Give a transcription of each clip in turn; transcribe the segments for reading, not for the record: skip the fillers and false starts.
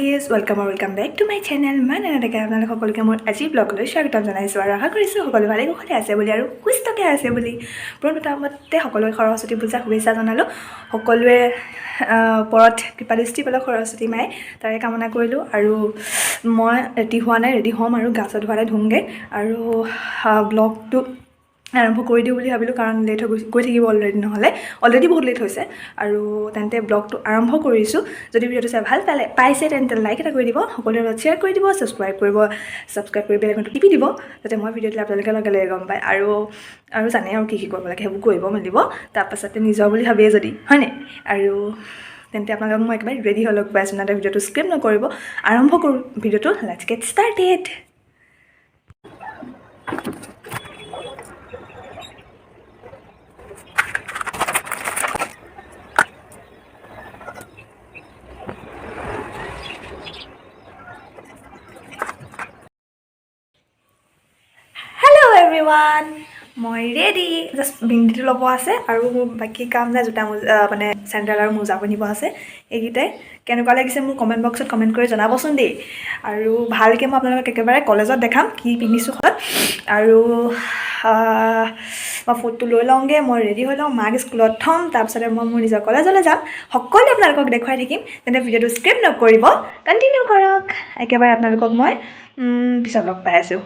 guys, welcome back to my channel. Man another আপনাদেৰ সকলকে মোৰ আজি ব্লগলৈ স্বাগতম জনাইছো আৰু আশা কৰিছো সকলো ভালে কুশলে আছে বুলি আৰু সুস্থকে আছে বুলি। প্ৰথমতে সকলোকে সৰস্বতী পূজা শুভেচ্ছা জনালো। সকলোৱে পৰত কৃপাদৃষ্টি পেলাওক সৰস্বতী মাই তাৰে কামনা কৰিলো আৰু মই ৰেডি হোৱা নাই, ৰেডি হ'ম আৰু গা চা ধুৱালে ধুমগে আৰু ব্লগটো আৰম্ভ কৰি দিওঁ বুলি ভাবিলোঁ কাৰণ লেট হৈ গৈ থাকিব অলৰেডি বহুত লেট হৈছে আৰু তেন্তে ব্লগটো আৰম্ভ কৰিছোঁ। যদি ভিডিঅ'টো চাই ভাল পাইছে তেন্তে লাইক এটা কৰি দিব, সকলোৰে লগত শ্বেয়াৰ কৰি দিব, ছাবস্ক্ৰাইব কৰি বেল আইকনটো টিপি দিব যাতে মই ভিডিঅ' দিলে আপোনালোকে লগে লগে গম পায় আৰু জানে আৰু কি কৰিব লাগে সেইবোৰ কৰিব মেলিব তাৰপাছতে নিজৰ বুলি ভাবিয়ে যদি হয়নে আৰু তেন্তে আপোনালোকক মই একেবাৰে ৰেডি হৈ লগ পাই আছোঁ। নাতে ভিডিঅ'টো স্কিপ নকৰিব, আৰম্ভ কৰোঁ ভিডিঅ'টো। Let's gate started. এভৰিৱান, মই ৰেডি, জাষ্ট বিন্দিটো ল'ব আছে আৰু মোৰ বাকী কাম নাই, জোতা মোজা মানে চেণ্ডেল আৰু মোজা পিন্ধিব আছে। এইকেইটাই কেনেকুৱা লাগিছে মোৰ কমেণ্ট বক্সত কমেণ্ট কৰি জনাবচোন দেই। আৰু ভালকৈ মই আপোনালোকক একেবাৰে কলেজত দেখাম কি পিন্ধিছোঁ ঘৰত আৰু মই ফুডটো লৈ লওঁগৈ, মই ৰেডি হৈ লওঁ, মাক স্কুলত থ'ম, তাৰপিছতে মই মোৰ নিজৰ কলেজলৈ যাম। সকলোৱে আপোনালোকক দেখুৱাই থাকিম, তেন্তে ভিডিঅ'টো স্কিপ নকৰিব, কণ্টিনিউ কৰক। একেবাৰে আপোনালোকক মই পিছত লগ পাই আছোঁ।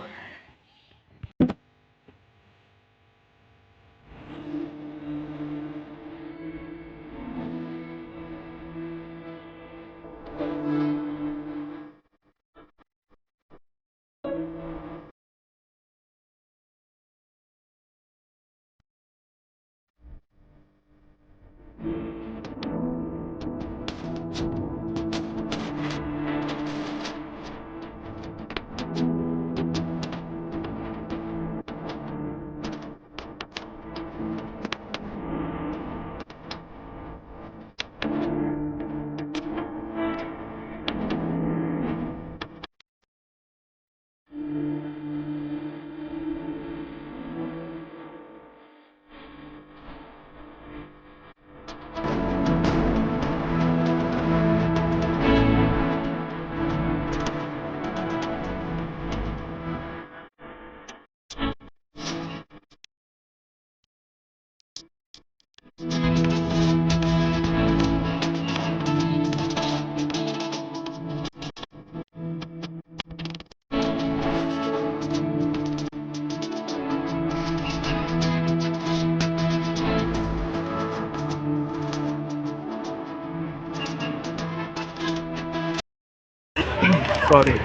Sorry.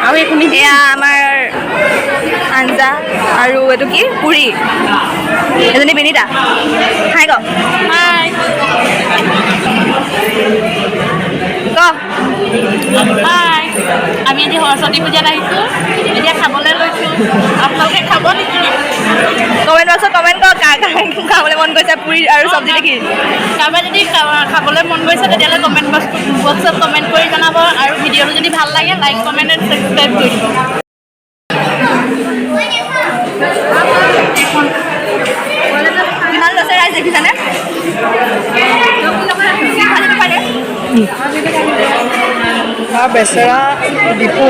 আৰু এইখিনি এয়া আমাৰ আঞ্জা আৰু এইটো কি পুৰি, এজনী বিনীতা হাই ক হাই হাই, আমি আজি সৰস্বতী পূজাত আহিছোঁ, এতিয়া খাবলৈ লৈছোঁ। আপোনালোকে খাব নেকি? কমেণ্ট বক্সত কমেণ্ট কৰক কাৰ খাবলৈ মন গৈছে পুৰি আৰু চব্জি দেখি। কাৰোবাৰ যদি খাবলৈ মন গৈছে তেতিয়াহ'লে কমেণ্ট বক্সত কমেণ্ট কৰি জনাব আৰু ভিডিঅ'টো যদি ভাল লাগে লাইক কমেণ্ট এণ্ড ছাবস্ক্ৰাইব কৰি দিব। কিমান লৈছে ৰাইজ দেখিছেনে? বেচেৰা ডিপু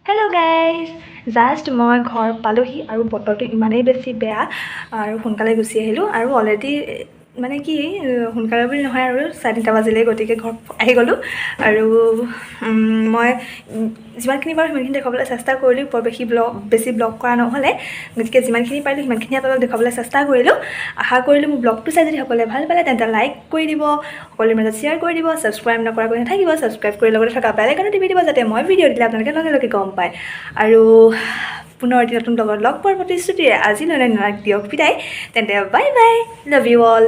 হেল্ল' গাইজ, জাষ্ট মই ঘৰ পালোহি আৰু বতৰটো ইমানেই বেছি বেয়া আৰু সোনকালে গুচি আহিলোঁ আৰু অলৰেডি মানে কি সোনকালে বুলি নহয় আৰু 3:30 বাজিলে গতিকে ঘৰ আহি গ'লোঁ আৰু মই যিমানখিনি পাৰোঁ সিমানখিনি দেখাবলৈ চেষ্টা কৰিলোঁ বৰ বেছি ব্লগ কৰা নহ'লে গতিকে যিমানখিনি পাৰিলোঁ সিমানখিনি আপোনালোক দেখাবলৈ চেষ্টা কৰিলোঁ আশা কৰিলোঁ মোৰ ব্লগটো চাই যদি সকলোৱে ভাল পালে তেন্তে লাইক কৰি দিব সকলোৰে মাজত শ্বেয়াৰ কৰি দিব ছাবস্ক্ৰাইব নকৰাকৈ নাথাকিব ছাবস্ক্ৰাইব কৰি লগতে থকা বেল আইকনটো টিপি দিব যাতে মই ভিডিঅ' দিলে আপোনালোকে লগে লগে গম পায় আৰু পুনৰ এটি নতুন ব্লগত লগ পোৱাৰ প্ৰতিশ্ৰুতিৰে আজিলৈ দিয়ক বিদায় তেন্তে bye bye love you all